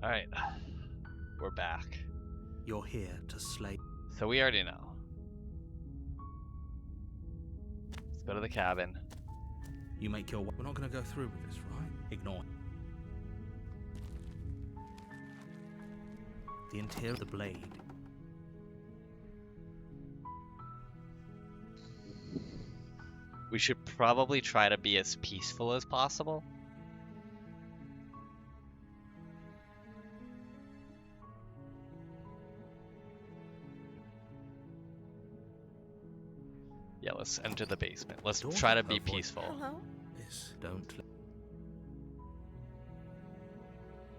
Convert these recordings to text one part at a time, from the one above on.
Alright. We're back. You're here to slay. So we already know. Let's go to the cabin. You make your way. We're not going to go through with this, right? Ignore. The interior of the blade. We should probably try to be as peaceful as possible. Yeah, let's enter the basement. Let's try to be peaceful. Hello? This don't.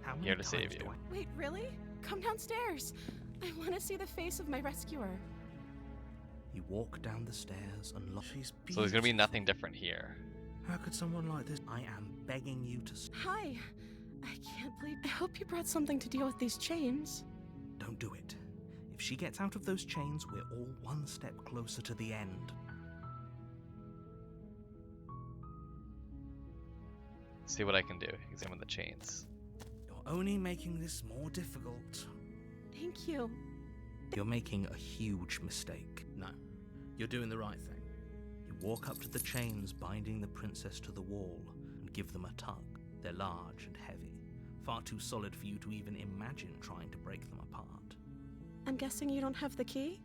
How many Here to save times you. do I- Wait, really? Come downstairs. I want to see the face of my rescuer. You walk down the stairs and look. She's So there's gonna be beautiful. nothing different here. How could someone like this? I am begging you to. Hi. I can't believe. I hope you brought something to deal with these chains. Don't do it. If she gets out of those chains, we're all one step closer to the end. See what I can do. Examine the chains. You're only making this more difficult. Thank you. You're making a huge mistake. No, you're doing the right thing. You walk up to the chains binding the princess to the wall and give them a tug. They're large and heavy, far too solid for you to even imagine trying to break them apart. I'm guessing you don't have the key?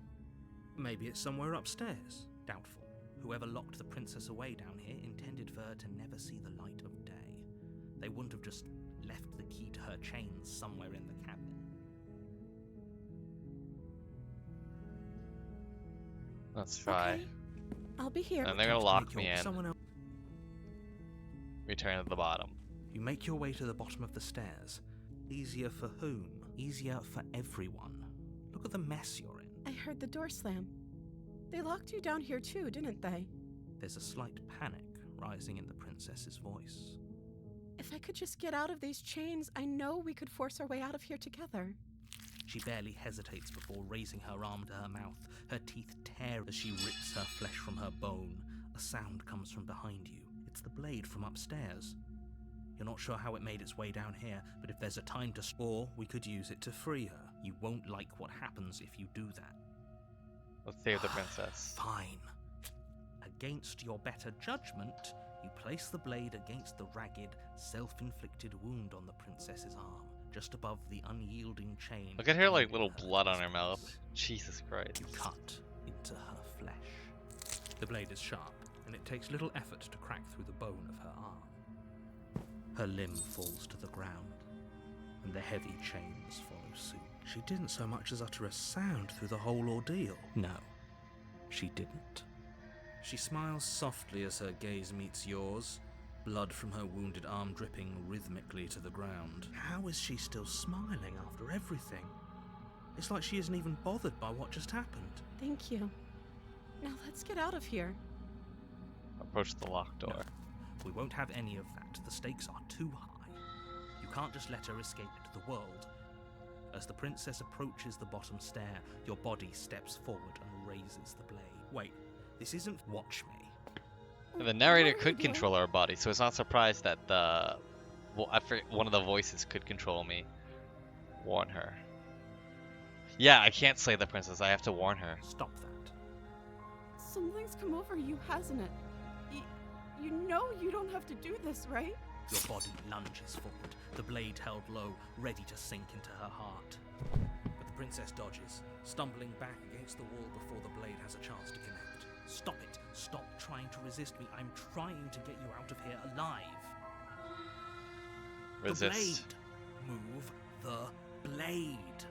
Maybe it's somewhere upstairs. Doubtful. Whoever locked the princess away down here intended for her to never see the light of day. They wouldn't have just left the key to her chains somewhere in the cabin. Let's try. Okay. I'll be here. And they're gonna lock me in. Return to the bottom. You make your way to the bottom of the stairs. Easier for whom? Easier for everyone. Look at the mess you're in. I heard the door slam. They locked you down here too, didn't they? There's a slight panic rising in the princess's voice. If I could just get out of these chains, I know we could force our way out of here together. She barely hesitates before raising her arm to her mouth. Her teeth tear as she rips her flesh from her bone. A sound comes from behind you. It's the blade from upstairs. You're not sure how it made its way down here, but if there's a time to score, we could use it to free her. You won't like what happens if you do that. Let's save the princess. Fine. Against your better judgment, you place the blade against the ragged, self-inflicted wound on the princess's arm, just above the unyielding chain. Look at her like binding little her blood to on the her mouth. space. Jesus Christ. You cut into her flesh. The blade is sharp, and it takes little effort to crack through the bone of her arm. Her limb falls to the ground, and the heavy chains follow suit. She didn't so much as utter a sound through the whole ordeal. No, she didn't. She smiles softly as her gaze meets yours, blood from her wounded arm dripping rhythmically to the ground. How is she still smiling after everything? It's like she isn't even bothered by what just happened. Thank you. Now let's get out of here. Approach the locked door. No, we won't have any of that. The stakes are too high. You can't just let her escape into the world. As the princess approaches the bottom stair, your body steps forward and raises the blade. Wait, this isn't watch me. The narrator What are could you doing? control our body, so it's not surprised that one of the voices could control me. Warn her. Yeah, I can't slay the princess. I have to warn her. Stop that. Something's come over you, hasn't it? You know you don't have to do this, right? Your body lunges forward, the blade held low, ready to sink into her heart. But the princess dodges, stumbling back against the wall before the blade has a chance to connect. Stop it! Stop trying to resist me. I'm trying to get you out of here alive. Resist. The blade. Move the blade.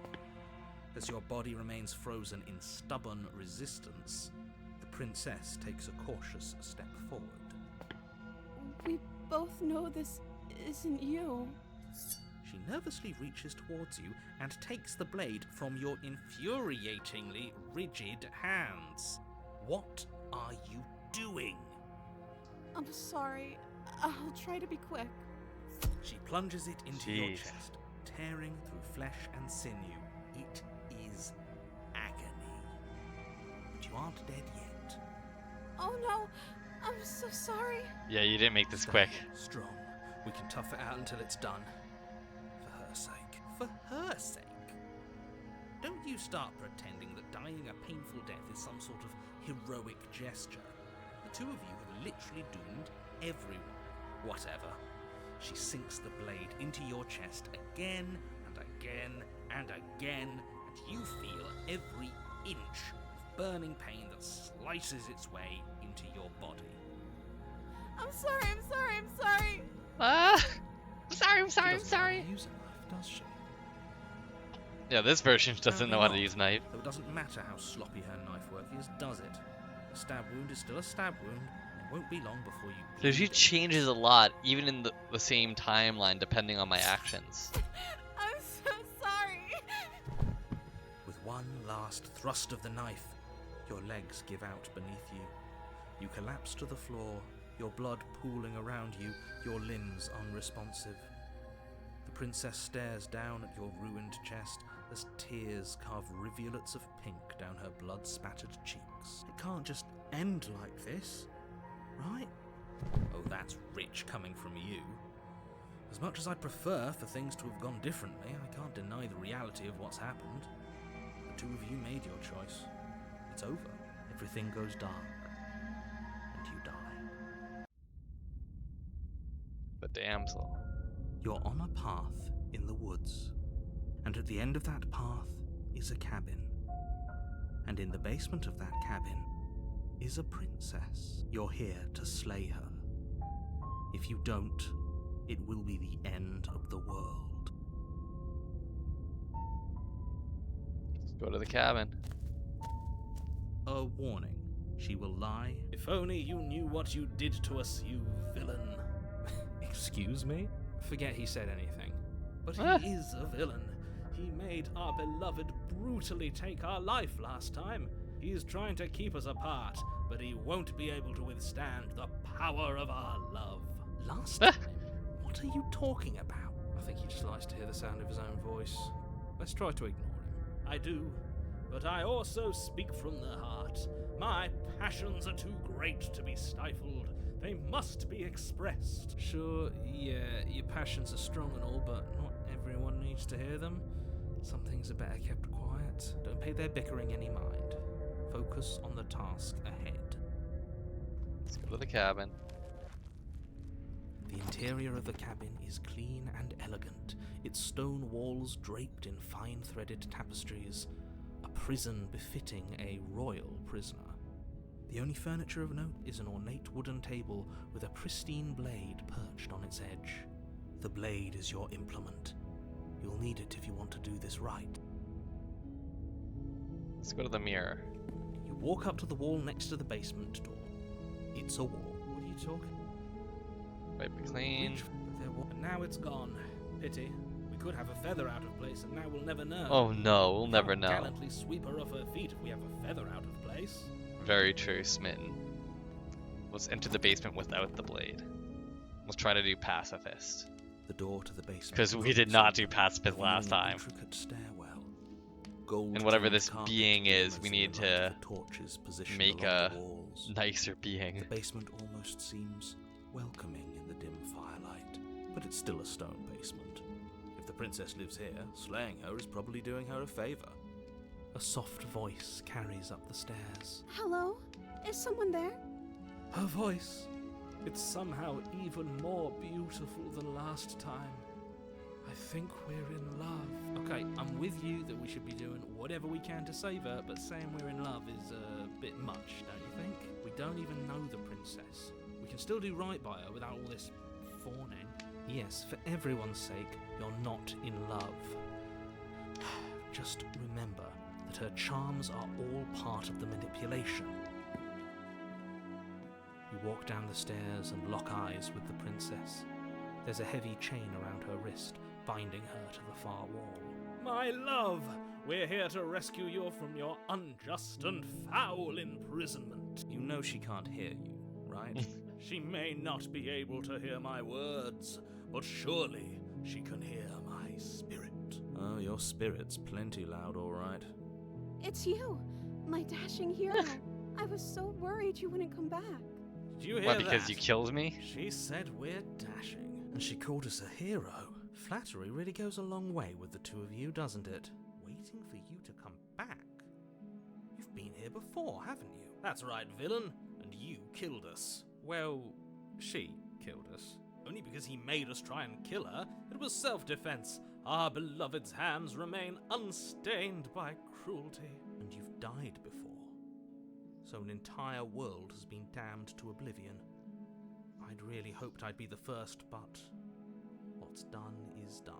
As your body remains frozen in stubborn resistance, the princess takes a cautious step forward. We both know this isn't you. She nervously reaches towards you and takes the blade from your infuriatingly rigid hands. What are you doing? I'm sorry. I'll try to be quick. She plunges it into your Jeez. chest, tearing through flesh and sinew. It is agony. But you aren't dead yet. Oh no, I'm so sorry. Yeah, you didn't make this Stay quick. strong. We can tough it out until it's done. For her sake. for her sake. Don't you start pretending that dying a painful death is some sort of heroic gesture. The two of you have literally doomed everyone. Whatever. She sinks the blade into your chest again and again and again, and you feel every inch of burning pain that slices its way into your body. I'm sorry, I'm sorry, I'm sorry. I'm sorry, She doesn't know how to use a knife, does she? Yeah, this version doesn't know how to use knife. Though it doesn't matter how sloppy her knife work is, does it? A stab wound is still a stab wound, and it won't be long before you So bleed she it. changes a lot, even in the same timeline, depending on my actions. I'm so sorry. With one last thrust of the knife, your legs give out beneath you. You collapse to the floor, your blood pooling around you, your limbs unresponsive. The princess stares down at your ruined chest as tears carve rivulets of pink down her blood-spattered cheeks. It can't just end like this, right? Oh, that's rich coming from you. As much as I'd prefer for things to have gone differently, I can't deny the reality of what's happened. The two of you made your choice. It's over. Everything goes dark. And you die. The damsel. You're on a path in the woods, and at the end of that path is a cabin. And in the basement of that cabin is a princess. You're here to slay her. If you don't, it will be the end of the world. Let's go to the cabin. A warning. She will lie. If only you knew what you did to us, you villain. Excuse me? Forget he said anything. But he is a villain. He made our beloved brutally take our life last time. He is trying to keep us apart, but he won't be able to withstand the power of our love. Last time? What are you talking about? I think he just likes to hear the sound of his own voice. Let's try to ignore him. I do, but I also speak from the heart. My passions are too great to be stifled. They must be expressed. Sure, yeah, your passions are strong and all, but not everyone needs to hear them. Some things are better kept quiet. Don't pay their bickering any mind. Focus on the task ahead. Let's go to the cabin. The interior of the cabin is clean and elegant, its stone walls draped in fine-threaded tapestries, a prison befitting a royal prisoner. The only furniture of note is an ornate wooden table with a pristine blade perched on its edge. The blade is your implement. You'll need it if you want to do this right. Let's go to the mirror. You walk up to the wall next to the basement door. It's a wall. What are you talking? Wipe it clean. And now it's gone. Pity. We could have a feather out of place, and now we'll never know. Oh no, we'll never know. Gallantly sweep her off her feet if we have a feather out of place. Very true, Smitten. Let's enter the basement without the blade. Let's try to do pacifist. The door to the basement. Because we did not do pacifist last time. Intricate stairwell. Gold And whatever trimmed this carpet being is, glimmers we in need the light to of the torches positioned make along a the walls. nicer being. The basement almost seems welcoming in the dim firelight, but it's still a stone basement. If the princess lives here, slaying her is probably doing her a favor. A soft voice carries up the stairs. Hello? Is someone there? Her voice. It's somehow even more beautiful than last time. I think we're in love. Okay, I'm with you that we should be doing whatever we can to save her, but saying we're in love is a bit much, don't you think? We don't even know the princess. We can still do right by her without all this fawning. Yes, for everyone's sake, you're not in love. Just remember that her charms are all part of the manipulation. You walk down the stairs and lock eyes with the princess. There's a heavy chain around her wrist, binding her to the far wall. My love, we're here to rescue you from your unjust and foul imprisonment. You know she can't hear you, right? She may not be able to hear my words, but surely she can hear my spirit. Oh, your spirit's plenty loud, all right. It's you, my dashing hero. I was so worried you wouldn't come back. Did you hear Why, because that? you killed me? She said we're dashing, and she called us a hero. Flattery really goes a long way with the two of you, doesn't it? Waiting for you to come back. You've been here before, haven't you? That's right, villain. And you killed us. Well, she killed us. Only because he made us try and kill her. It was self-defense. Our beloved's hands remain unstained by cruelty. And you've died before. So an entire world has been damned to oblivion. I'd really hoped I'd be the first, but what's done is done.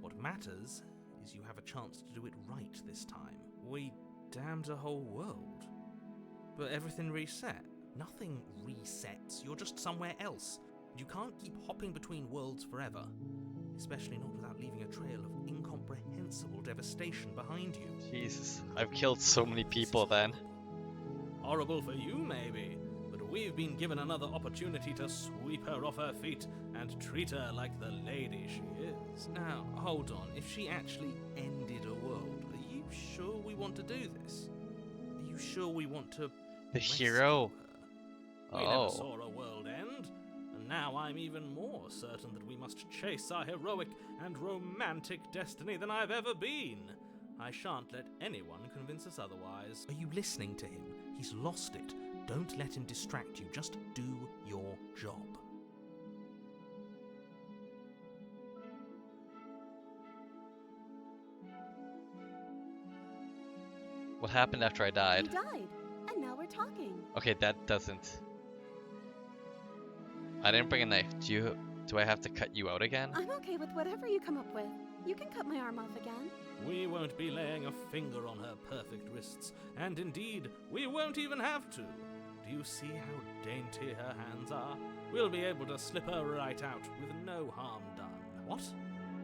What matters is you have a chance to do it right this time. We damned a whole world. But everything reset. Nothing resets. You're just somewhere else. You can't keep hopping between worlds forever. Especially not without leaving a trail of incomprehensible devastation behind you. Jesus, I've killed so many people then. Horrible for you, maybe, but we've been given another opportunity to sweep her off her feet and treat her like the lady she is. Now, hold on. If she actually ended a world, are you sure we want to do this? Are you sure we want to The rescue hero? her? We never Oh. saw a world end, and now I'm even more certain that we must chase our heroic and romantic destiny than I've ever been. I shan't let anyone convince us otherwise. Are you listening to him? He's lost it. Don't let him distract you. Just do your job. What happened after I You died? died, and now we're talking. Okay, that doesn't... I didn't bring a knife. Do I have to cut you out again? I'm okay with whatever you come up with. You can cut my arm off again. We won't be laying a finger on her perfect wrists, and indeed, we won't even have to. Do you see how dainty her hands are? We'll be able to slip her right out with no harm done. What?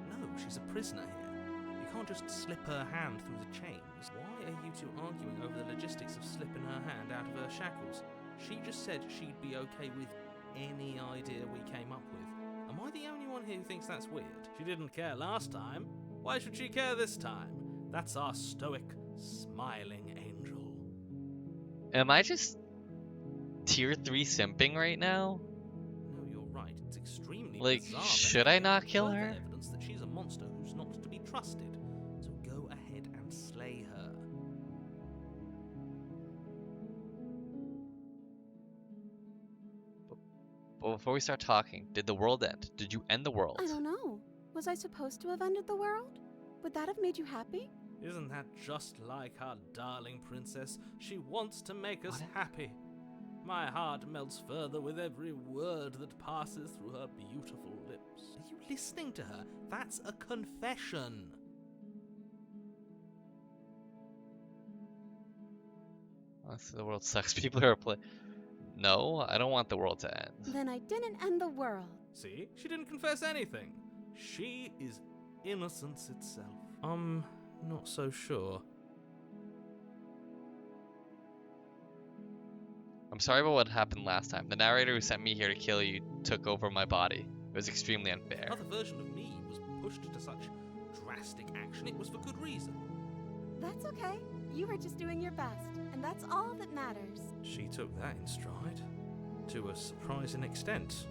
No, she's a prisoner here. You can't just slip her hand through the chains. Why are you two arguing over the logistics of slipping her hand out of her shackles? She just said she'd be okay with any idea we came up with. Am I the only one here who thinks that's weird? She didn't care last time. Why should she care this time? That's our stoic, smiling angel. Am I just tier 3 simping right now? No, you're right. It's extremely Like, bizarre should I behavior. not kill Further her? evidence that she's a monster who's not to be trusted. So go ahead and slay her. But before we start talking, did the world end? Did you end the world? I don't know. Was I supposed to have ended the world? Would that have made you happy? Isn't that just like our darling princess? She wants to make us What? happy. My heart melts further with every word that passes through her beautiful lips. Are you listening to her? That's a confession. Honestly, the world sucks. People are No, I don't want the world to end. Then I didn't end the world. See? She didn't confess anything. She is innocence itself. I'm not so sure. I'm sorry about what happened last time. The narrator who sent me here to kill you took over my body. It was extremely unfair. Another version of me was pushed to such drastic action. It was for good reason. That's okay. You were just doing your best, and that's all that matters. She took that in stride. To a surprising extent.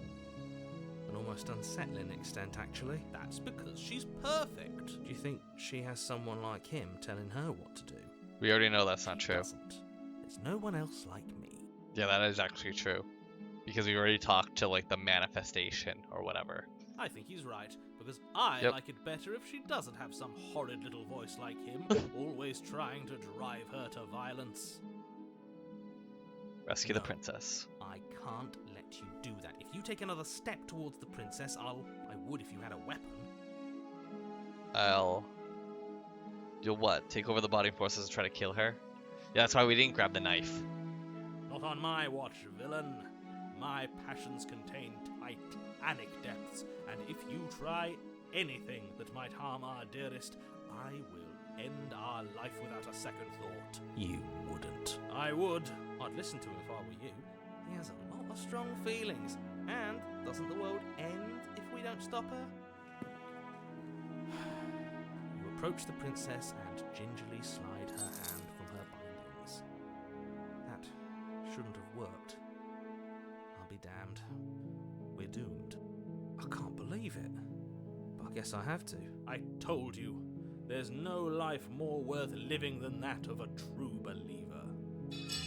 An almost unsettling extent, actually. That's because she's perfect. Do you think she has someone like him telling her what to do? We already know that's not She true. doesn't. There's no one else like me. Yeah, that is actually true. Because we already talked to, like, the manifestation or whatever. I think he's right, because I Yep. like it better if she doesn't have some horrid little voice like him, always trying to drive her to violence. Rescue the No. princess. I can't let you do that. If you take another step towards the princess, I would if you had a weapon. You'll what? Take over the body forces and try to kill her? Yeah, that's why we didn't grab the knife. Not on my watch, villain. My passions contain titanic depths, and if you try anything that might harm our dearest, I will end our life without a second thought. You wouldn't. I would. I'd listen to him if I were you. He has a lot of strong feelings. And doesn't the world end if we don't stop her? You approach the princess and gingerly slide her hand from her bindings. That shouldn't have worked. I'll be damned. We're doomed. I can't believe it. guess I have to. I told you, there's no life more worth living than that of a true believer.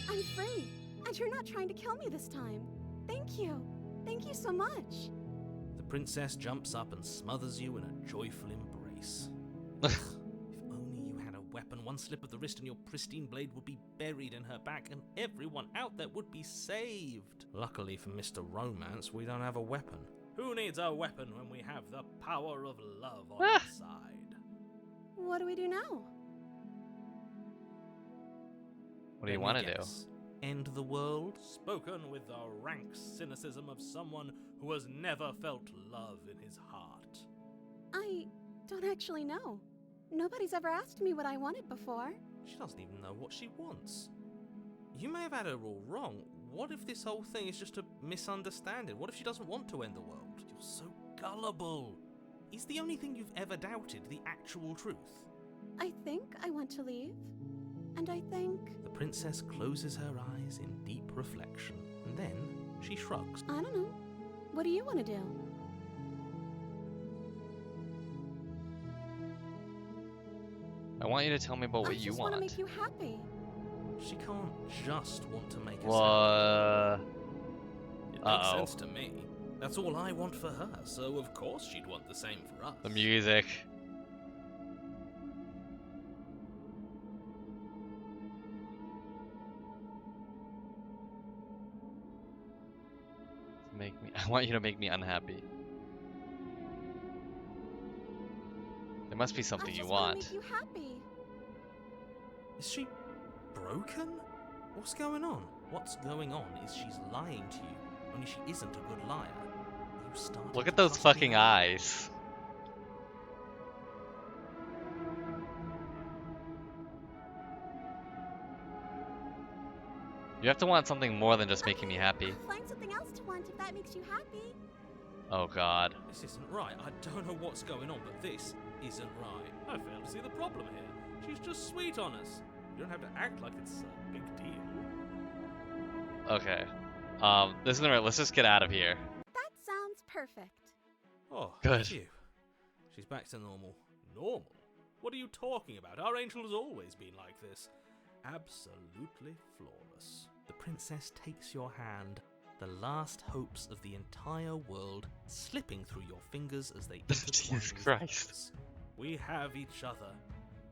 I'm free, and you're not trying to kill me this time. Thank you. Thank you so much. The princess jumps up and smothers you in a joyful embrace. If only you had a weapon, one slip of the wrist and your pristine blade would be buried in her back and everyone out there would be saved. Luckily for Mr. Romance, we don't have a weapon. Who needs a weapon when we have the power of love on our side? What do we do now? What do you want to do? End the world? Spoken with the rank cynicism of someone who has never felt love in his heart. I don't actually know. Nobody's ever asked me what I wanted before. She doesn't even know what she wants. You may have had her all wrong. What if this whole thing is just a misunderstanding? What if she doesn't want to end the world? You're so gullible. Is the only thing you've ever doubted the actual truth? I think I want to leave. And I think... The princess closes her eyes in deep reflection, and then she shrugs. I don't know. What do you want to do? I want you to tell me about what you I just want. want to make you happy. She can't just want to make us What? It makes sense to me. That's all I want for her, so of course she'd want the same for us. The music. I want you to make me unhappy. There must be something you I want. just want to make you happy. Is she broken? What's going on? What's going on is she's lying to you, only she isn't a good liar. You started Look to at those trust me fucking now. eyes. You have to want something more than just making me happy. I'll find something else to want if that makes you happy. Oh god. This isn't right. I don't know what's going on, but this isn't right. I fail to see the problem here. She's just sweet on us. You don't have to act like it's a big deal. Okay. This isn't right. Let's just get out of here. That sounds perfect. Oh, Good. phew. She's back to normal. Normal? What are you talking about? Our angel has always been like this. Absolutely flawless. The princess takes your hand, the last hopes of the entire world slipping through your fingers as they intertwine Jesus with Christ. hers. We have each other.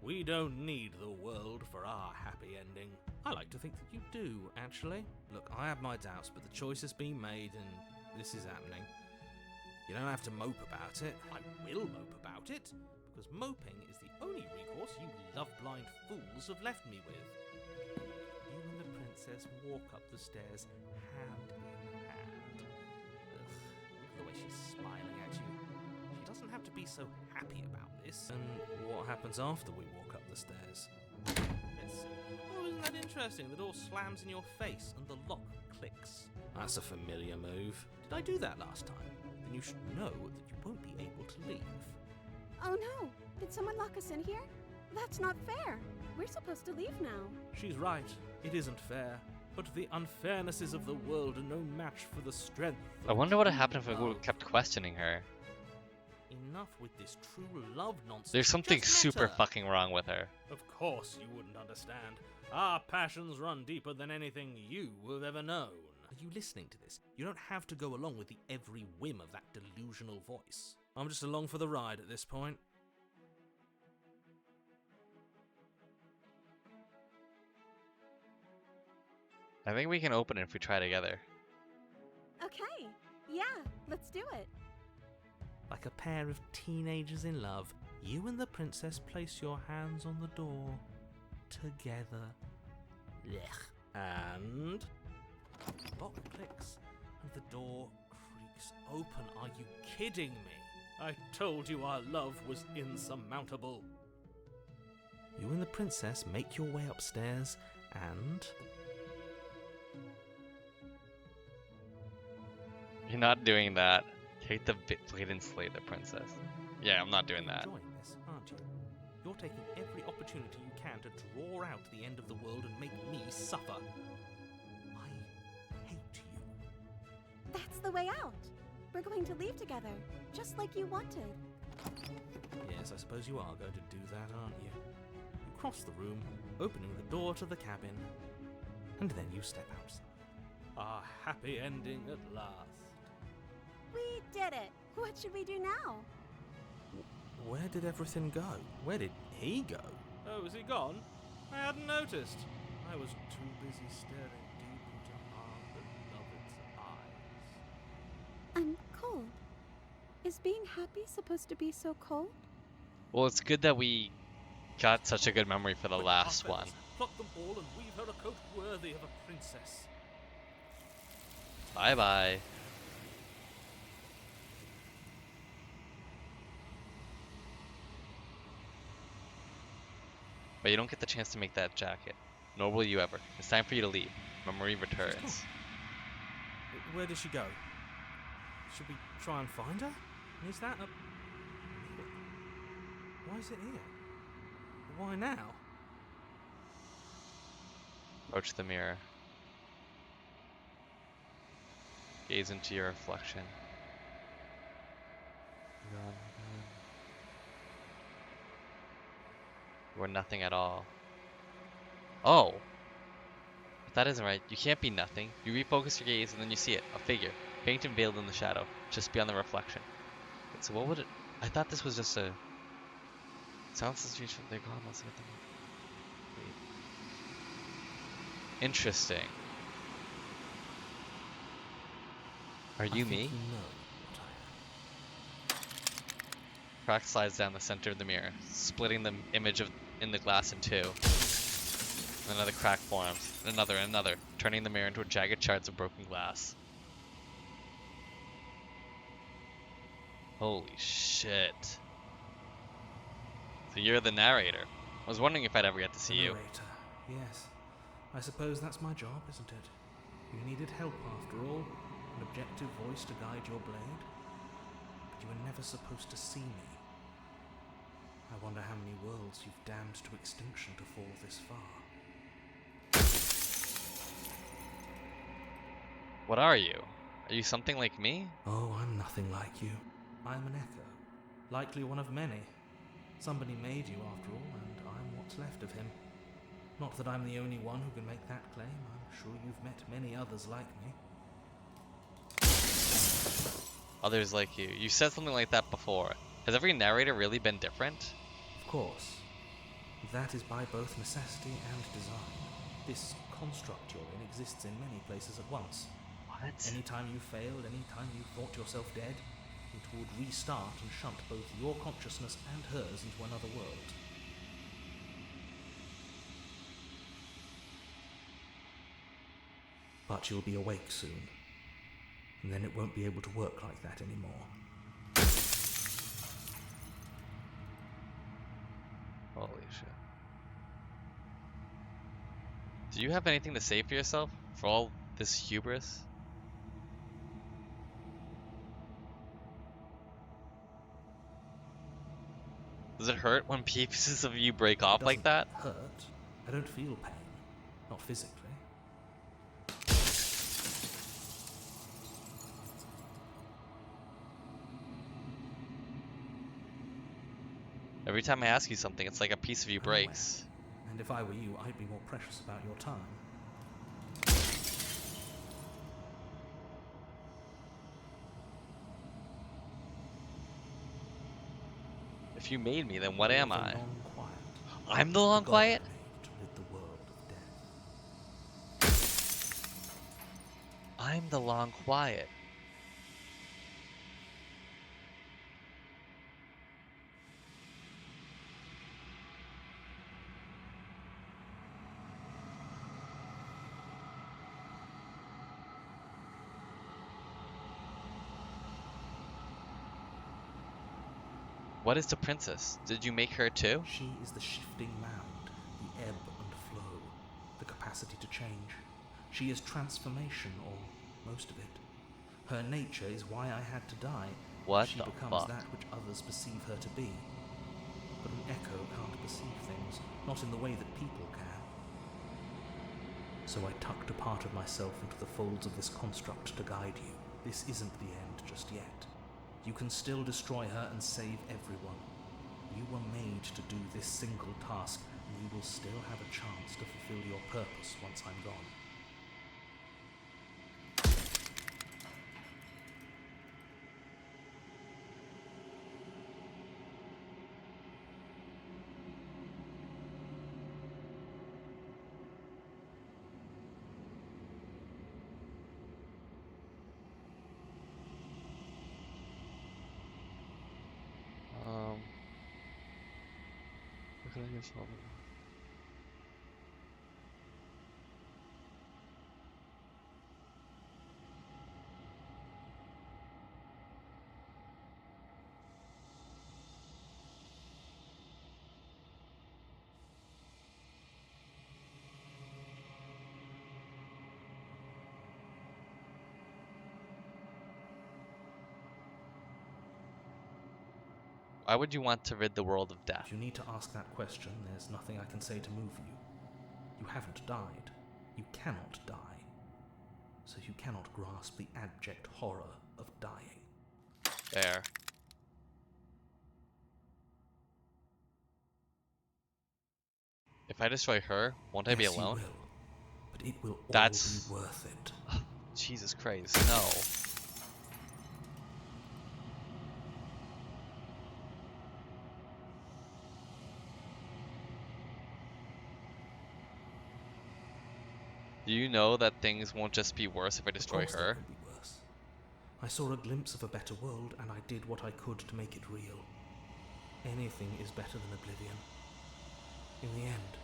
We don't need the world for our happy ending. I like to think that you do, actually. Look, I have my doubts, but the choice has been made and this is happening. You don't have to mope about it. I will mope about it, because moping is the only recourse you love-blind fools have left me with. You and the princess walk up the stairs hand in hand. Ugh, look at the way she's smiling at you. She doesn't have to be so happy about this. And what happens after we walk up the stairs? Let's see. Oh, isn't that interesting? The door slams in your face and the lock clicks. That's a familiar move. Did I do that last time? Then you should know that you won't be able to leave. Oh no! Did someone lock us in here? That's not fair. We're supposed to leave now. She's right. It isn't fair. But the unfairnesses of the world are no match for the strength. I wonder what would happen if we kept questioning her. Enough with this true love nonsense. There's something Just super let her. fucking wrong with her. Of course you wouldn't understand. Our passions run deeper than anything you have ever known. Are you listening to this? You don't have to go along with the every whim of that delusional voice. I'm just along for the ride at this point. I think we can open it if we try together. Okay. Yeah, let's do it. Like a pair of teenagers in love, you and the princess place your hands on the door. Together. Blech. And... the lock clicks, and the door creaks open. Are you kidding me? I told you our love was insurmountable. You and the princess make your way upstairs, and... You're not doing that. Take the blade and slay the princess. Yeah, I'm not doing that. Enjoying this, aren't you? You're taking every opportunity you can to draw out the end of the world and make me suffer. I hate you. That's the way out. We're going to leave together, just like you wanted. Yes, I suppose you are going to do that, aren't you? You cross the room, opening the door to the cabin, and then you step outside. A happy ending at last. We did it. What should we do now? Where did everything go? Where did he go? Oh, is he gone? I hadn't noticed. I was too busy staring deep into our beloved's eyes. I'm cold. Is being happy supposed to be so cold? Well, it's good that we got such a good memory for the Quick, last our one. feathers, pluck them all and weave her a coat worthy of a princess. Bye bye. But you don't get the chance to make that jacket. Nor will you ever. It's time for you to leave. Memory returns. Where did she go? Should we try and find her? Is that a... Why is it here? Why now? Approach the mirror. Gaze into your reflection. You are nothing at all. Oh! But that isn't right. You can't be nothing. You refocus your gaze and then you see it. A figure. Faint and veiled in the shadow. Just beyond the reflection. Wait, so what would it... I thought this was just a... Sounds strange from their god. Let's get them. Wait. Interesting. Are you me? You know what I am. Crack slides down the center of the mirror, splitting the image in the glass in two. Another crack forms, and another, turning the mirror into jagged shards of broken glass. Holy shit. So you're the narrator. I was wondering if I'd ever get to see you. Narrator. Yes. I suppose that's my job, isn't it? You needed help after all. An objective voice to guide your blade. But you were never supposed to see me. I wonder how many worlds you've damned to extinction to fall this far. What are you? Are you something like me? Oh, I'm nothing like you. I'm an echo. Likely one of many. Somebody made you after all, and I'm what's left of him. Not that I'm the only one who can make that claim. I'm sure you've met many others like me. Others like you. You said something like that before. Has every narrator really been different? Of course. That is by both necessity and design. This construct you're in exists in many places at once. What? Anytime you failed, anytime you thought yourself dead, it would restart and shunt both your consciousness and hers into another world. But you'll be awake soon, and then it won't be able to work like that anymore. Holy shit. Do you have anything to say for yourself? For all this hubris? Does it hurt when pieces of you break off like that? It doesn't hurt. I don't feel pain. Not physically. Every time I ask you something, it's like a piece of you I'm aware. breaks. And if I were you, I'd be more precious about your time. If you made me, then what You're am the I? long quiet. I'm the long God quiet? made to rid the world of death. I'm the long quiet. What is the princess? Did you make her too? She is the shifting mound, the ebb and flow, the capacity to change. She is transformation, or most of it. Her nature is why I had to die. What She the becomes fuck? that which others perceive her to be. But an echo can't perceive things, not in the way that people can. So I tucked a part of myself into the folds of this construct to guide you. This isn't the end just yet. You can still destroy her and save everyone. You were made to do this single task, and you will still have a chance to fulfill your purpose once I'm gone. What can I use? Why would you want to rid the world of death? If you need to ask that question, there's nothing I can say to move you. You haven't died. You cannot die. So you cannot grasp the abject horror of dying. Fair. If I destroy her, won't I be Yes, alone? you will, but it will That's- all be worth it. Jesus Christ, no. Do you know that things won't just be worse if I destroy Of course her? they will be worse. I saw a glimpse of a better world, and I did what I could to make it real. Anything is better than oblivion. In the end,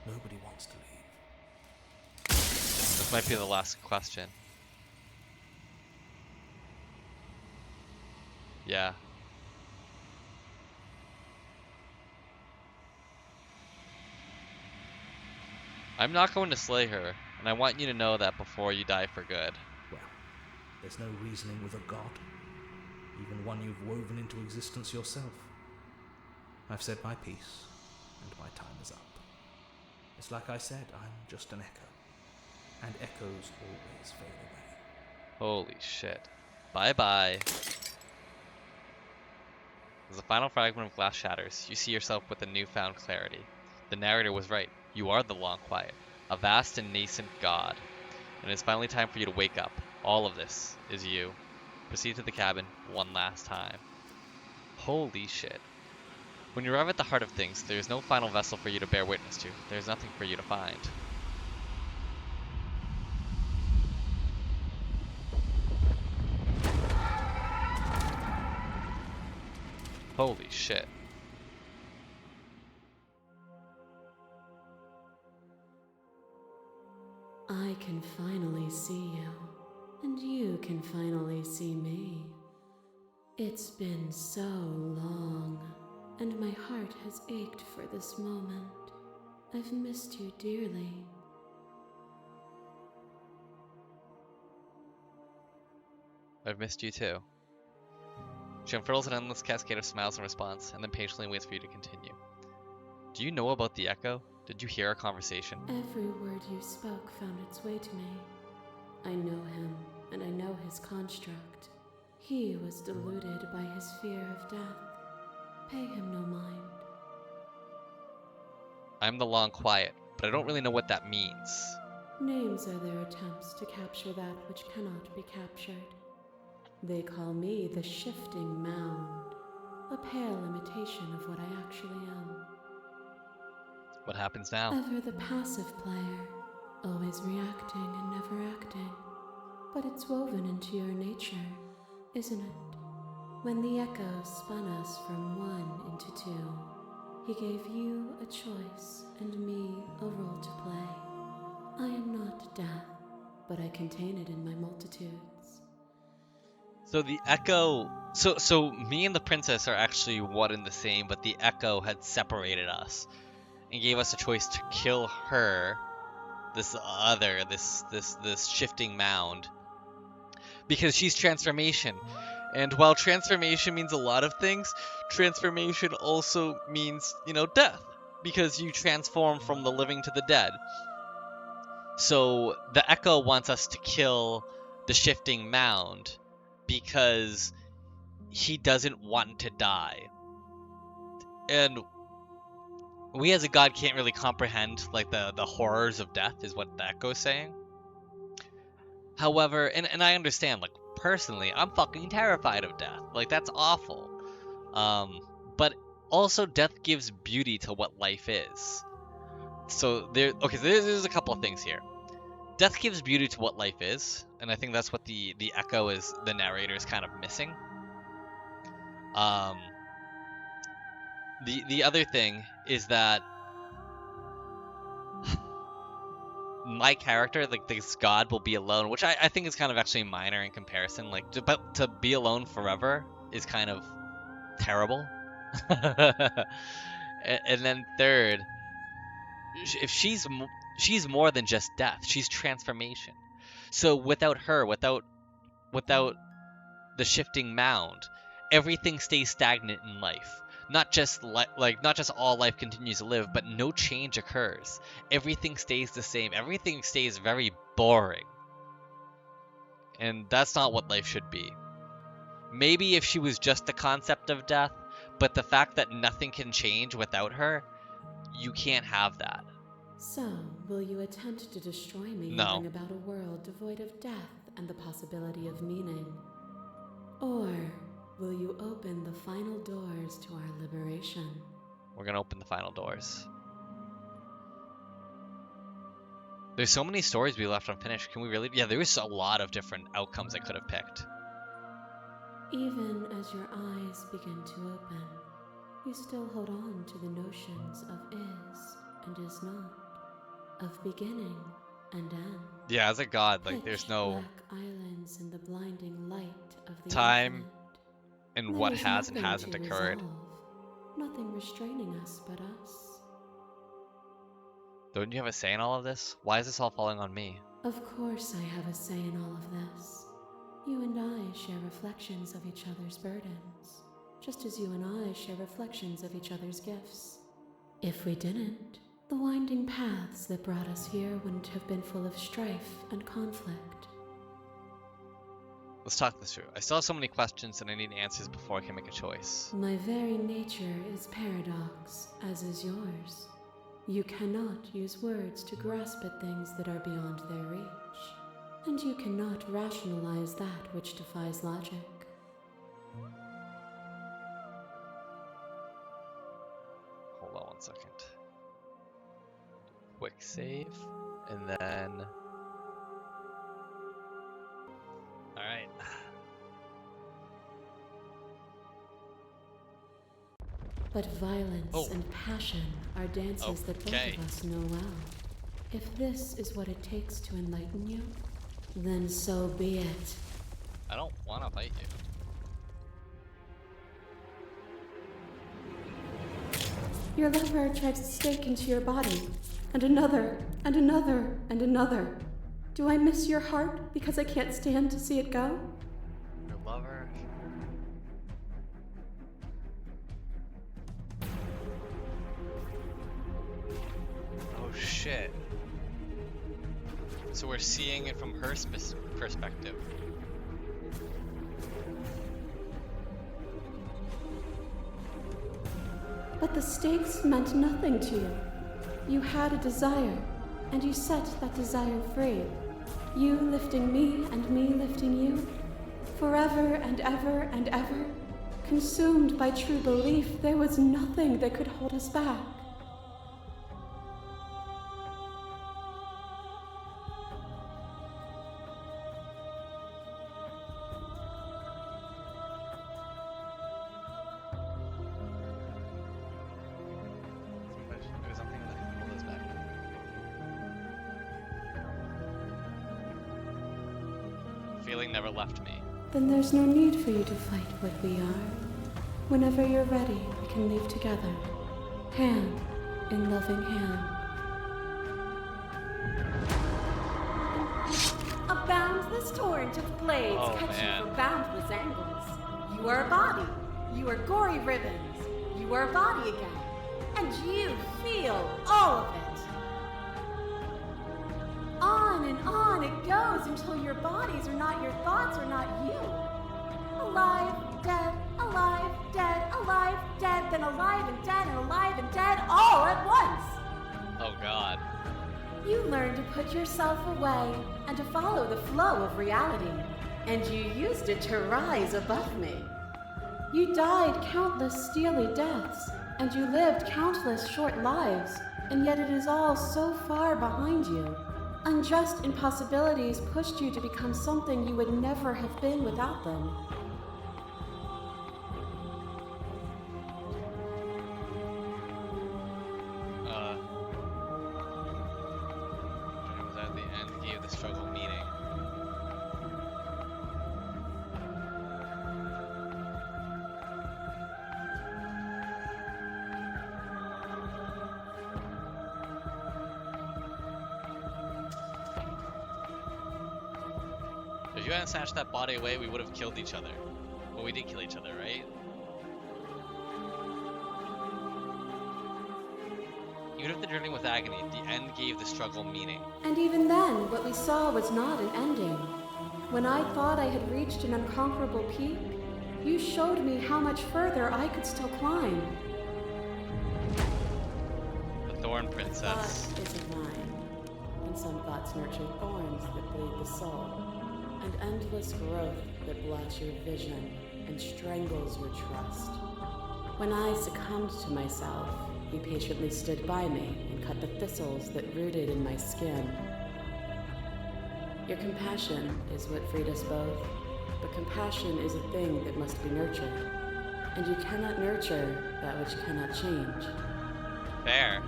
nobody wants to leave. This might be the last question. Yeah. I'm not going to slay her, and I want you to know that before you die for good. Well, there's no reasoning with a god, even one you've woven into existence yourself. I've said my piece, and my time is up. It's like I said, I'm just an echo, and echoes always fade away. Holy shit. Bye-bye. As the final fragment of glass shatters, you see yourself with a newfound clarity. The narrator was right. You are the Long Quiet, a vast and nascent god. And it's finally time for you to wake up. All of this is you. Proceed to the cabin one last time. Holy shit. When you arrive at the heart of things, there is no final vessel for you to bear witness to. There is nothing for you to find. Holy shit. I can finally see you, and you can finally see me. It's been so long, and my heart has ached for this moment. I've missed you dearly. I've missed you too. She unfurls an endless cascade of smiles in response, and then patiently waits for you to continue. Do you know about the Echo? Did you hear our conversation? Every word you spoke found its way to me. I know him, and I know his construct. He was deluded by his fear of death. Pay him no mind. I'm the Long Quiet, but I don't really know what that means. Names are their attempts to capture that which cannot be captured. They call me the Shifting Mound, a pale imitation of what I actually am. What happens now? Ever the passive player, always reacting and never acting. But it's woven into your nature, isn't it? When the Echo spun us from one into two, he gave you a choice and me a role to play. I am not death, but I contain it in my multitudes. So the Echo... So me and the princess are actually one and the same, but the Echo had separated us and gave us a choice to kill her, this shifting mound, because she's transformation. And while transformation means a lot of things, transformation also means, death, because you transform from the living to the dead. So the Echo wants us to kill the shifting mound because he doesn't want to die. And we as a god can't really comprehend like the horrors of death, is what the Echo's saying. However, and I understand, like personally, I'm fucking terrified of death. Like that's awful. But also death gives beauty to what life is. So there's a couple of things here. Death gives beauty to what life is, and I think that's what the Echo is, the narrator is kind of missing. The other thing is that my character, like this god, will be alone, which I think is kind of actually minor in comparison. Like, but to be alone forever is kind of terrible. And then third, if she's more than just death, she's transformation. So without her, without the shifting mound, everything stays stagnant in life. Not just not just all life continues to live, but no change occurs. Everything stays the same. Everything stays very boring. And that's not what life should be. Maybe if she was just the concept of death, but the fact that nothing can change without her, you can't have that. So, will you attempt to destroy me No. and bring about a world devoid of death and the possibility of meaning? Or will you open the final doors to our liberation? We're gonna open the final doors. There's so many stories we left unfinished. Can we really? Yeah, there was a lot of different outcomes I could have picked. Even as your eyes begin to open, you still hold on to the notions of is and is not, of beginning and end. Yeah, as a god, like Pitch there's no black islands in the blinding light of the time infinite. and what There's has and nothing hasn't to occurred. resolve, nothing restraining us but us. Don't you have a say in all of this? Why is this all falling on me? Of course I have a say in all of this. You and I share reflections of each other's burdens, just as you and I share reflections of each other's gifts. If we didn't, the winding paths that brought us here wouldn't have been full of strife and conflict. Let's talk this through. I still have so many questions and I need answers before I can make a choice. My very nature is paradox, as is yours. You cannot use words to grasp at things that are beyond their reach, and you cannot rationalize that which defies logic. Hold on 1 second. Quick save, and then... Alright. But violence and passion are dances that both Okay. of us know well. If this is what it takes to enlighten you, then so be it. I don't want to fight you. Your lover drives a stake into your body, and another, and another, and another. Do I miss your heart because I can't stand to see it go? Your lover. Oh shit. So we're seeing it from her perspective. But the stakes meant nothing to you. You had a desire, and you set that desire free. You lifting me and me lifting you. Forever and ever and ever. Consumed by true belief, there was nothing that could hold us back. There's something that can hold us back. Feeling never left me. Then there's no need for you to fight what we are. Whenever you're ready, we can leave together, hand in loving hand. A boundless torrent of blades Oh, cut man. you from boundless angles. You are a body. You are gory ribbons. You are a body again. And you feel all of it. On and on it goes until your bodies are not your thoughts, are not you. Alive, dead, Alive, dead, then alive and dead, all at once. Oh god. You learned to put yourself away and to follow the flow of reality, and you used it to rise above me. You died countless steely deaths, and you lived countless short lives, and yet it is all so far behind you. Unjust impossibilities pushed you to become something you would never have been without them. Was at the end gave the struggle meaning. If you hadn't snatched that body away, we would have killed each other. Well, we did kill each other, right? Even if the journey with agony, the end gave the struggle meaning. And even then, what we saw was not an ending. When I thought I had reached an unconquerable peak, you showed me how much further I could still climb. The Thorn Princess. Thought isn't mine, and some thoughts nurture thorns that bleed the soul, and endless growth that blots your vision and strangles your trust. When I succumbed to myself, you patiently stood by me and cut the thistles that rooted in my skin. Your compassion is what freed us both, but compassion is a thing that must be nurtured, and you cannot nurture that which cannot change. Fair.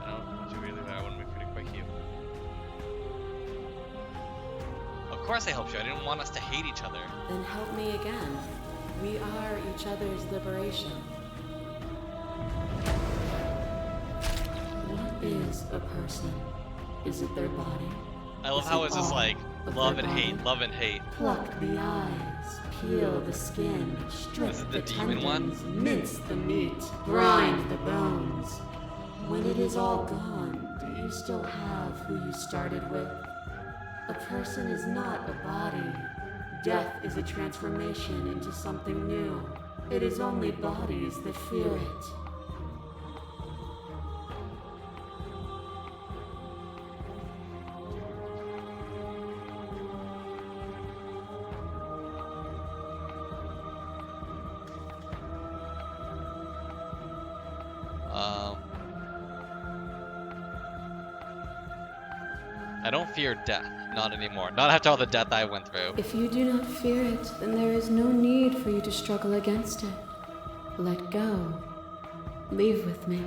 I don't. Did you really? I want to be pretty quick here. Of course I helped you. I didn't want us to hate each other. Then help me again. We are each other's liberation. What is a person? Is it their body? I love Is how it it's just all like of love their and hate, body? love and hate. Pluck the eyes, peel the skin, strip Is it the the demon one? tendons, mince the meat, grind the bones. When it is all gone, do you still have who you started with? A person is not a body. Death is a transformation into something new. It is only bodies that fear it. I don't fear death. Not anymore. Not after all the death I went through. If you do not fear it, then there is no need for you to struggle against it. Let go. Leave with me.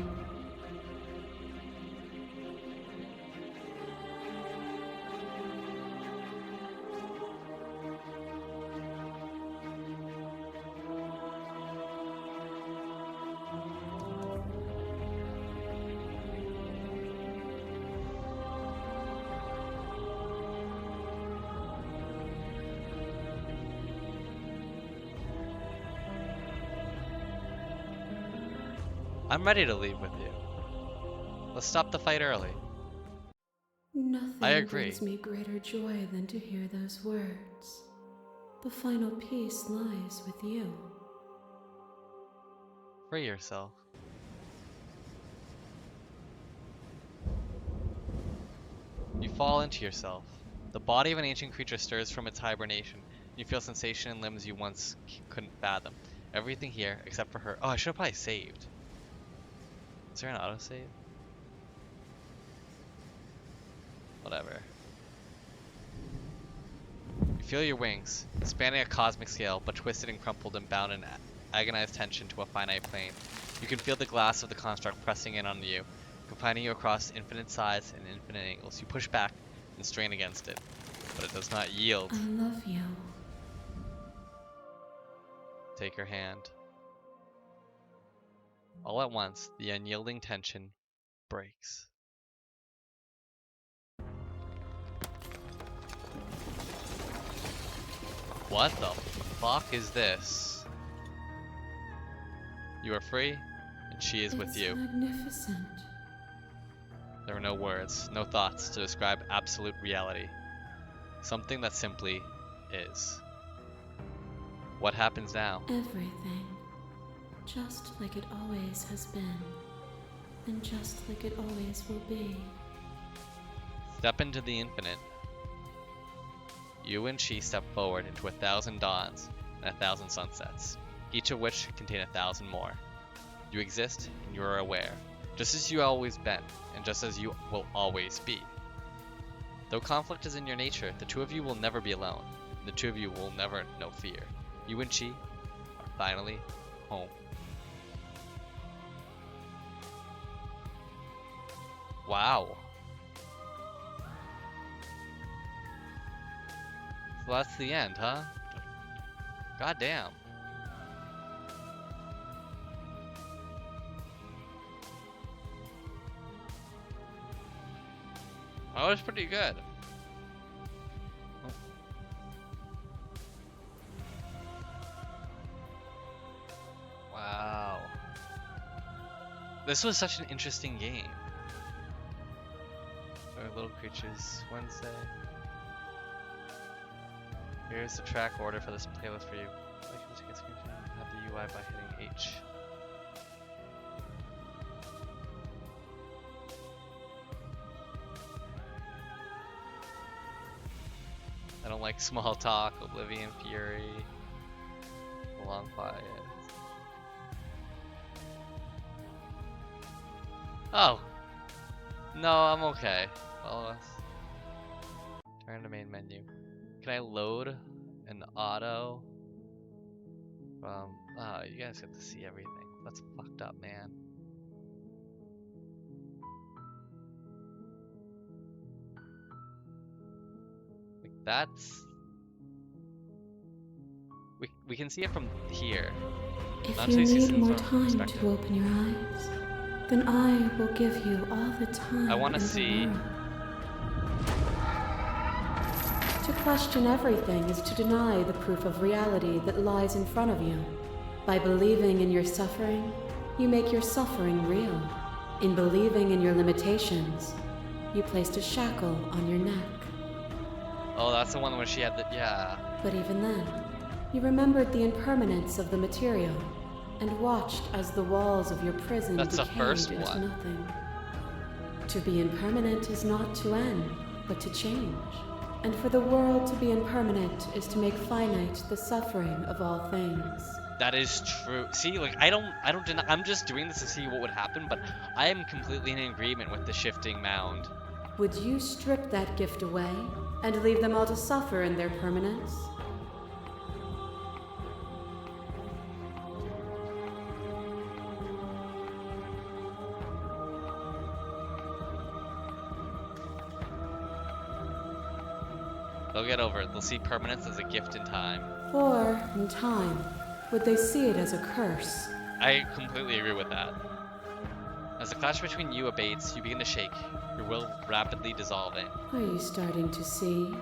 I'm ready to leave with you. Let's stop the fight early. Nothing I agree. brings me greater joy than to hear those words. The final peace lies with you. Free yourself. You fall into yourself. The body of an ancient creature stirs from its hibernation. You feel sensation in limbs you once couldn't fathom. Everything here, except for her. Oh, I should have probably saved. Is there an autosave? Whatever. You feel your wings, spanning a cosmic scale, but twisted and crumpled and bound in agonized tension to a finite plane. You can feel the glass of the construct pressing in on you, confining you across infinite sides and infinite angles. You push back and strain against it, but it does not yield. I love you. Take her hand. All at once, the unyielding tension breaks. What the fuck is this? You are free, and she is with It's you. magnificent. There are no words, no thoughts to describe absolute reality. Something that simply is. What happens now? Everything. Just like it always has been. And just like it always will be. Step into the infinite. You and she step forward into 1,000 dawns and 1,000 sunsets, each of which contain 1,000 more. You exist and you are aware, just as you always been, and just as you will always be. Though conflict is in your nature, the two of you will never be alone, and the two of you will never know fear. You and she are finally home. Wow. So that's the end, huh? God damn. That was pretty good. Wow. This was such an interesting game. Our little creatures, Wednesday. Here's the track order for this playlist for you. Like to take a screenshot of the UI by hitting H. I don't like small talk, Oblivion Fury, Long Quiet. Oh! No, I'm okay. Follow us. Turn to main menu. Can I load an auto? Oh, you guys get to see everything. That's fucked up, man. Like that's... We can see it from here. If Not you until see need it more from time perspective. to open your eyes, then I will give you all the time I wanna in the see- world. To question everything is to deny the proof of reality that lies in front of you. By believing in your suffering, you make your suffering real. In believing in your limitations, you placed a shackle on your neck. Oh, that's the one where she had the... yeah. But even then, you remembered the impermanence of the material and watched as the walls of your prison That's the decayed first into one. nothing. To be impermanent is not to end, but to change. And for the world to be impermanent is to make finite the suffering of all things. That is true. See, like I don't deny, I'm just doing this to see what would happen, but I am completely in agreement with the shifting mound. Would you strip that gift away and leave them all to suffer in their permanence? They'll get over it. They'll see permanence as a gift in time. Or, in time, would they see it as a curse? I completely agree with that. As the clash between you abates, you begin to shake, your will rapidly dissolving. Are you starting to see?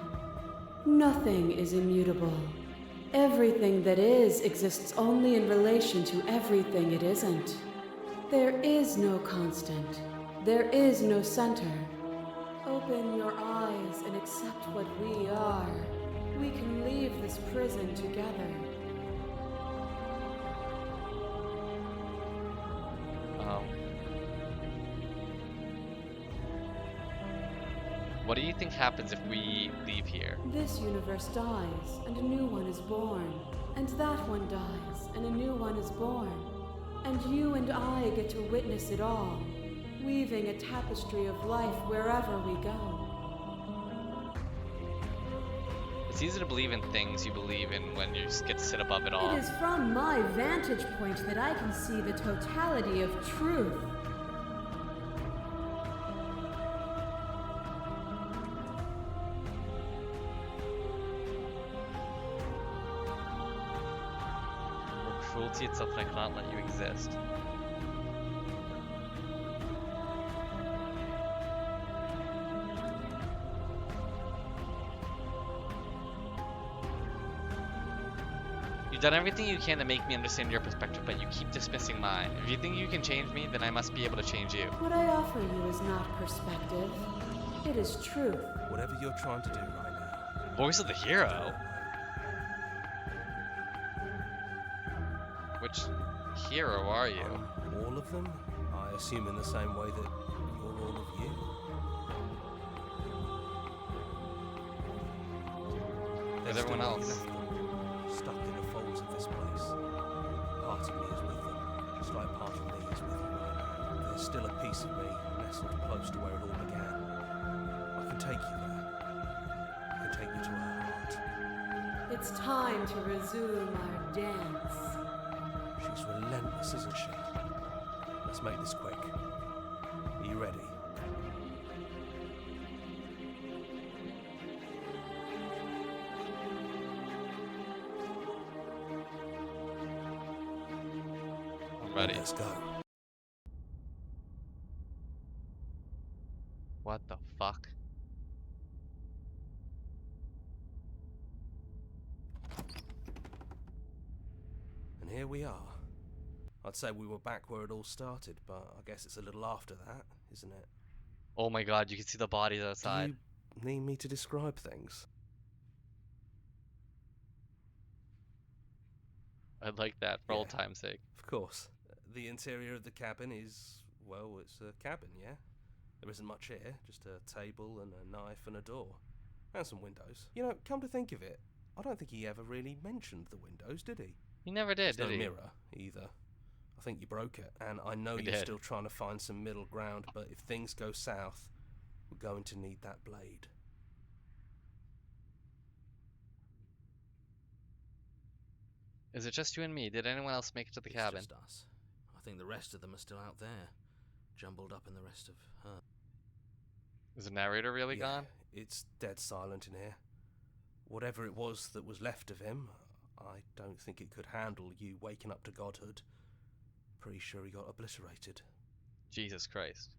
Nothing is immutable. Everything that is exists only in relation to everything it isn't. There is no constant. There is no center. Open your eyes and accept what we are. We can leave this prison together. What do you think happens if we leave here? This universe dies, and a new one is born. And that one dies, and a new one is born. And you and I get to witness it all, weaving a tapestry of life wherever we go. It's easy to believe in things you believe in when you just get to sit above it all. It is from my vantage point that I can see the totality of truth. Or cruelty itself, I cannot let you exist. You've done everything you can to make me understand your perspective, but you keep dismissing mine. If you think you can change me, then I must be able to change you. What I offer you is not perspective. It is truth. Whatever you're trying to do right now, Voice of the hero? Which hero are you? All of them? I assume in the same way that you're all of you. Where's They're everyone still else? left them, stuck in the folds of this place. Part of me is with them, just like part of me is with you right now. There's still a piece of me nestled close to where it all began. I can take you there. I can take you to her heart. It's time to resume our dance. She's relentless, isn't she? Let's make this quick. Are you ready? I'm ready. Let's go. What the fuck? And here we are. I'd say we were back where it all started, but I guess it's a little after that, isn't it? Oh my god, you can see the bodies Do outside. you need me to describe things? I'd like that for old Yeah. time's sake. Of course. The interior of the cabin is, well, it's a cabin, yeah? There isn't much here, just a table and a knife and a door. And some windows. You know, come to think of it, I don't think he ever really mentioned the windows, did he? He never did, There's no did he? mirror, either. I think you broke it, and I know We you're did. still trying to find some middle ground, but if things go south, we're going to need that blade. Is it just you and me? Did anyone else make it to the It's cabin? just us. I think the rest of them are still out there, jumbled up in the rest of her. Is the narrator really Yeah, gone? it's dead silent in here. Whatever it was that was left of him, I don't think it could handle you waking up to godhood. Pretty sure he got obliterated. Jesus Christ.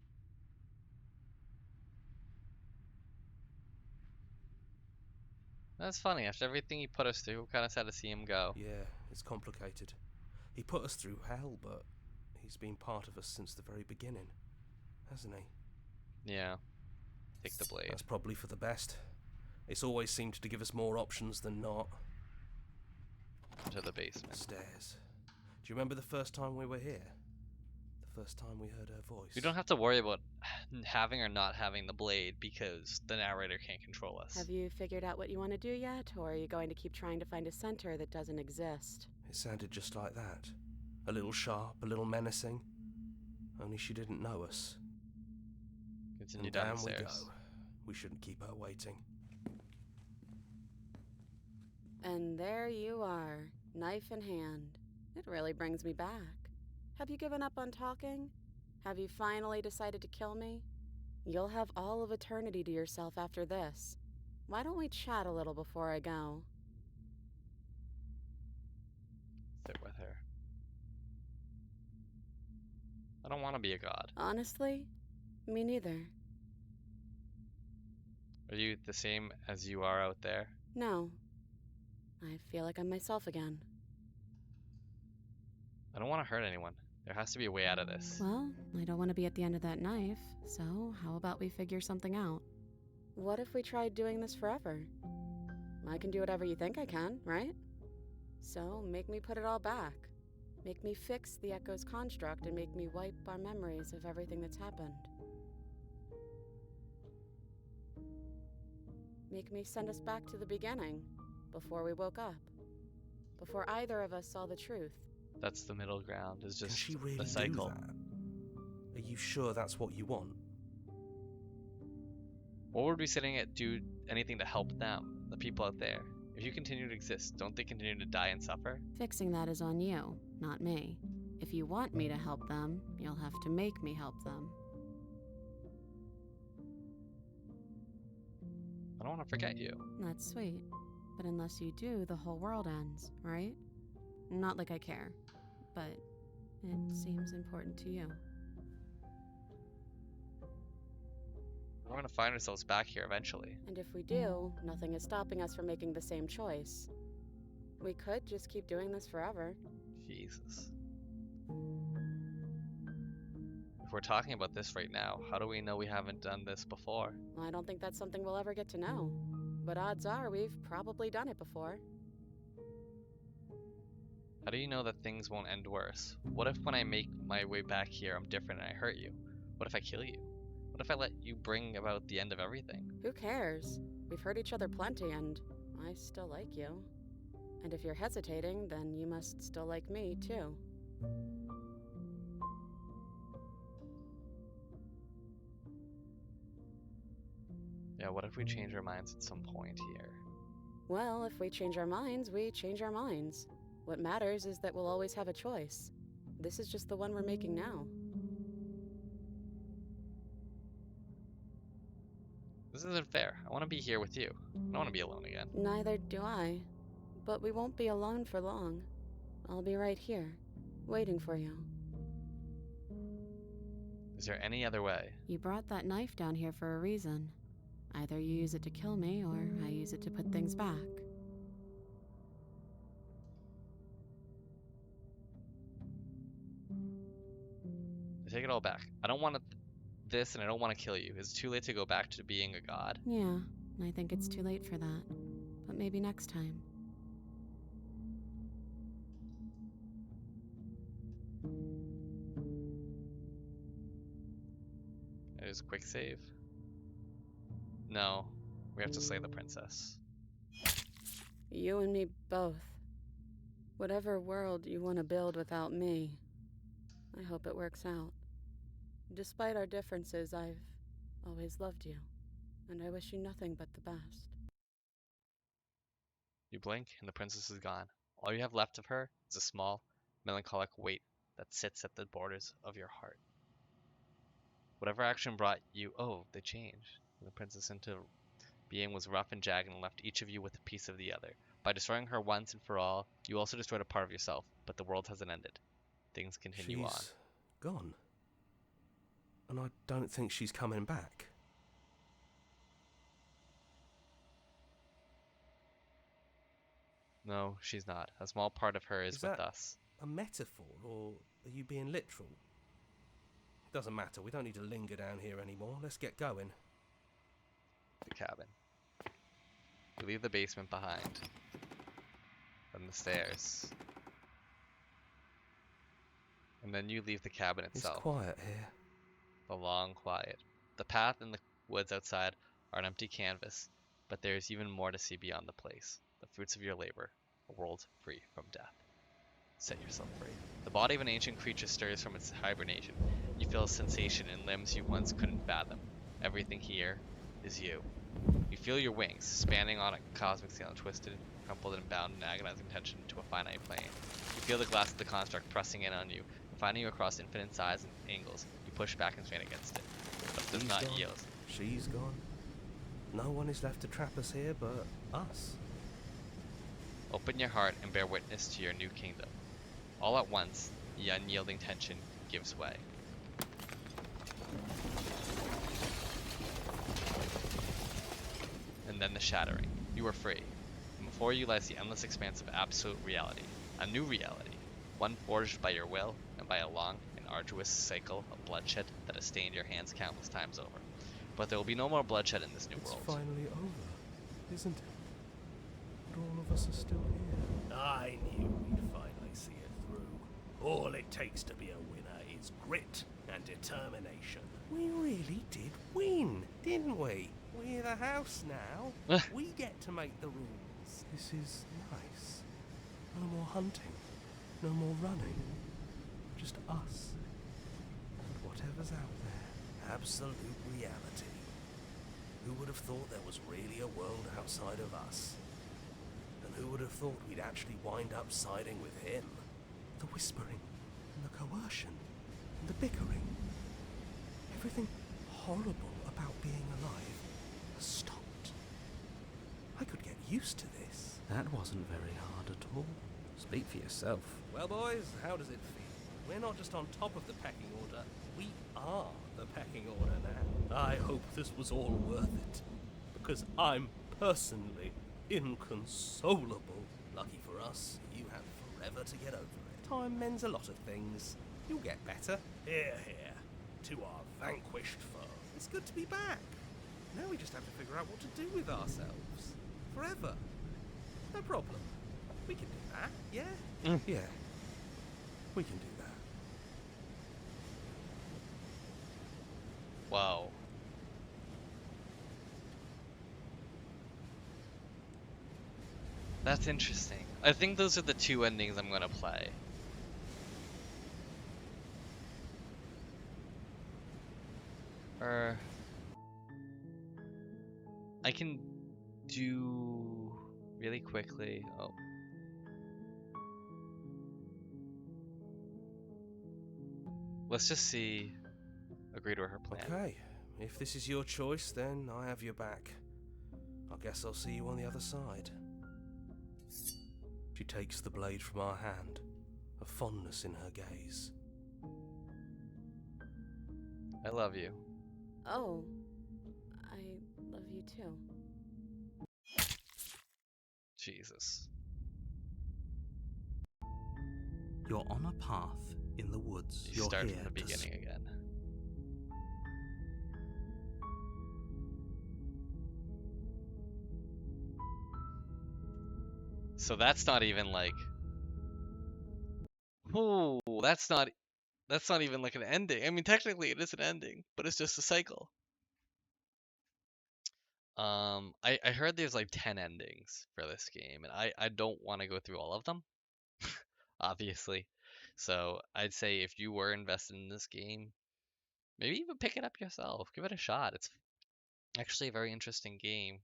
That's funny. After everything he put us through, kind of sad to see him go. Yeah, it's complicated. He put us through hell, but he's been part of us since the very beginning, hasn't he? Yeah. Take the blade. That's probably for the best. It's always seemed to give us more options than not. To the basement. Stairs. Do you remember the first time we were here? The first time we heard her voice? We don't have to worry about having or not having the blade because the narrator can't control us. Have you figured out what you want to do yet, or are you going to keep trying to find a center that doesn't exist? It sounded just like that. A little sharp, a little menacing. Only she didn't know us. Continue And down down the we stairs. go. We shouldn't keep her waiting. And there you are, knife in hand. It really brings me back. Have you given up on talking? Have you finally decided to kill me? You'll have all of eternity to yourself after this. Why don't we chat a little before I go? Sit with her. I don't want to be a god. Honestly, me neither. Are you the same as you are out there? No. I feel like I'm myself again. I don't want to hurt anyone. There has to be a way out of this. Well, I don't want to be at the end of that knife, so how about we figure something out? What if we tried doing this forever? I can do whatever you think I can, right? So make me put it all back. Make me fix the Echo's construct and make me wipe our memories of everything that's happened. Make me send us back to the beginning, before we woke up. Before either of us saw the truth. That's the middle ground. Is Can just she really the do cycle. that? Are you sure that's what you want? What would we sitting at do anything to help them, the people out there? If you continue to exist, don't they continue to die and suffer? Fixing that is on you, not me. If you want me to help them, you'll have to make me help them. I don't want to forget you. That's sweet. But unless you do, the whole world ends, right? Not like I care, but it seems important to you. We're going to find ourselves back here eventually. And if we do, nothing is stopping us from making the same choice. We could just keep doing this forever. Jesus. If we're talking about this right now, how do we know we haven't done this before? I don't think that's something we'll ever get to know. But odds are we've probably done it before. How How do you know that things won't end worse? What if when I make my way back here, I'm different and I hurt you? What if I kill you? What if I let you bring about the end of everything? Who cares? We've hurt each other plenty, and I still like you. And if you're hesitating, then you must still like me, too. Yeah, what if we change our minds at some point here? Well, if we change our minds, we change our minds. What matters is that we'll always have a choice. This is just the one we're making now. This isn't fair. I want to be here with you. I don't want to be alone again. Neither do I. But we won't be alone for long. I'll be right here, waiting for you. Is there any other way? You brought that knife down here for a reason. Either you use it to kill me, or I use it to put things back. I take it all back. I don't want this, and I don't want to kill you. Is it too late to go back to being a god? Yeah, I think it's too late for that. But maybe next time. There's a quick save. No, we have to slay the princess. You and me both. Whatever world you want to build without me, I hope it works out. Despite our differences, I've always loved you, and I wish you nothing but the best. You blink, and the princess is gone. All you have left of her is a small, melancholic weight that sits at the borders of your heart. Whatever action brought you... Oh, they changed. The princess into being was rough and jagged and left each of you with a piece of the other. By destroying her once and for all, you also destroyed a part of yourself, but the world hasn't ended. Things continue on. She's gone. And I don't think she's coming back. No, she's not. A small part of her is with that us. a metaphor, or are you being literal? Doesn't matter, we don't need to linger down here anymore. Let's get going. The cabin. You leave the basement behind. Then the stairs. And then you leave the cabin itself. It's quiet here. The long quiet. The path and the woods outside are an empty canvas, but there is even more to see beyond the place. The fruits of your labor, a world free from death. Set yourself free. The body of an ancient creature stirs from its hibernation. You feel a sensation in limbs you once couldn't fathom. Everything here is you. You feel your wings, spanning on a cosmic scale, twisted, crumpled, and bound in agonizing tension to a finite plane. You feel the glass of the construct pressing in on you, finding you across infinite size and angles. You push back and strain against it, but it does not gone. yield. She's gone. No one is left to trap us here but us. Open your heart and bear witness to your new kingdom. All at once, the unyielding tension gives way. And then the shattering. You are free. And before you lies the endless expanse of absolute reality. A new reality. One forged by your will and by a long and arduous cycle of bloodshed that has stained your hands countless times over. But there will be no more bloodshed in this new It's world. finally over, isn't it? But all of us are still here. I knew we'd finally see it through. All it takes to be a winner is grit and determination. We really did win, didn't we? We're the house now. We get to make the rules. This is nice. No more hunting. No more running. Just us. And whatever's out there. Absolute reality. Who would have thought there was really a world outside of us? And who would have thought we'd actually wind up siding with him? The whispering, and the coercion, and the bickering. Everything horrible about being alive has stopped. I could get used to this. That wasn't very hard at all. Speak for yourself. Well, boys, how does it feel? We're not just on top of the pecking order, we are the pecking order now. I hope this was all worth it. Because I'm personally inconsolable. Lucky for us, you have forever to get over it. Time mends a lot of things. You'll get better. Hear, hear. To our vanquished foe. It's good to be back. Now we just have to figure out what to do with ourselves. Forever. No problem. We can do that, yeah? Yeah, we can do that. Wow. That's interesting. I think those are the two endings I'm gonna play. Or I can do really quickly. Oh. Let's just see. Agree to her plan. Okay, if this is your choice, then I have your back. I guess I'll see you on the other side. She takes the blade from our hand, a fondness in her gaze. I love you. Oh, I love you too. Jesus. You're on a path in the woods. You You're start here from the to beginning again. So that's not even like. Ooh, that's not even like an ending. I mean, technically it is an ending, but it's just a cycle. I heard there's like 10 endings for this game, and I don't want to go through all of them, obviously. So I'd say if you were invested in this game, maybe even pick it up yourself. Give it a shot. It's actually a very interesting game.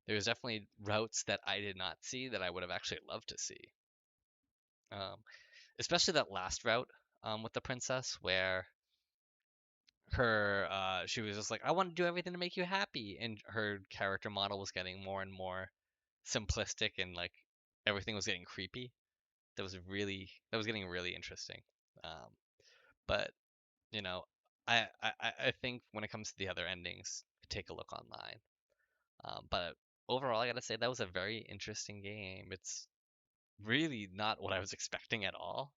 There's definitely routes that I did not see that I would have actually loved to see. Especially that last route with the princess where she was just like, I want to do everything to make you happy, and her character model was getting more and more simplistic, and like everything was getting creepy. That was getting really interesting. But you know, I think when it comes to the other endings, take a look online. But overall, I gotta say that was a very interesting game. It's really not what I was expecting at all.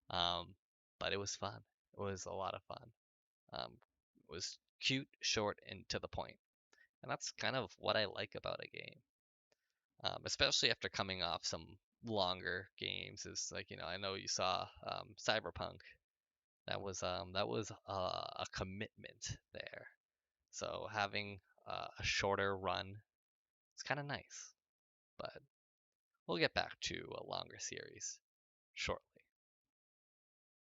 But it was fun. It was a lot of fun. It was cute, short, and to the point. And that's kind of what I like about a game. Especially after coming off some longer games. Is like, I know you saw Cyberpunk. That was a commitment there. So having a shorter run is kind of nice. But we'll get back to a longer series shortly.